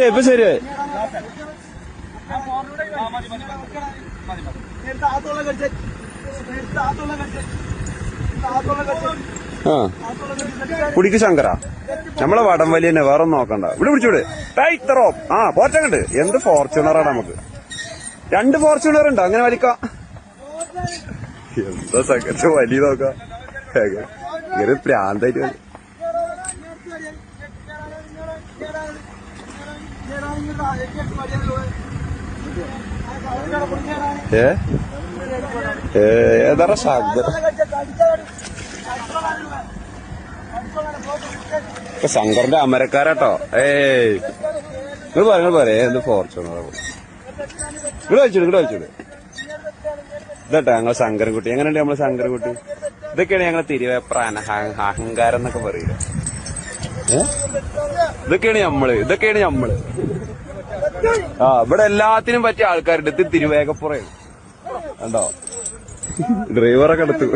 ഇപ്പൊ ശരിയായി. ആ കുടിക്ക് ശങ്കര നമ്മളെ വടം വലി തന്നെ, വേറെ ഒന്നും നോക്കണ്ട. ഇവിടെ പിടിച്ചൂടെ ടൈത്തറോ. ആ പോറ്റങ്ങണ്ട്. എന്ത് ഫോർച്യൂണറാണ് നമുക്ക്. 2 ഫോർച്യൂണർ ഉണ്ടോ അങ്ങനെ വലിക്കാം? എന്താ സംഘത്തെ വലിയ നോക്കാം. ഇങ്ങനെ പ്രാന്തായിട്ട് മതി. ഏതാ ശബ്ദം? ശങ്കറിന്റെ അമരക്കാരാട്ടോ. നിങ്ങൾ പറയേ എന്ത് ഫോർച്യൂണർ. ഇവിടെ വലിച്ചൂടെ. ഇതട്ടോ ഞങ്ങളെ ശങ്കരൻകുട്ടി. എങ്ങനെയുണ്ട് നമ്മളെ ശങ്കരൻകുട്ടി? ഇതൊക്കെയാണ് ഞങ്ങളെ തിരുവേപ്ര അഹങ്കാരം എന്നൊക്കെ പറയില്ല. ഇതൊക്കെയാണ് നമ്മള്. ആ ഇവിടെ എല്ലാത്തിനും പറ്റിയ ആൾക്കാരുണ്ട്. ഇത് തിരുവേഗപ്പുറയാണ് കണ്ടോ. ഡ്രൈവറൊക്കെ എടുത്തു.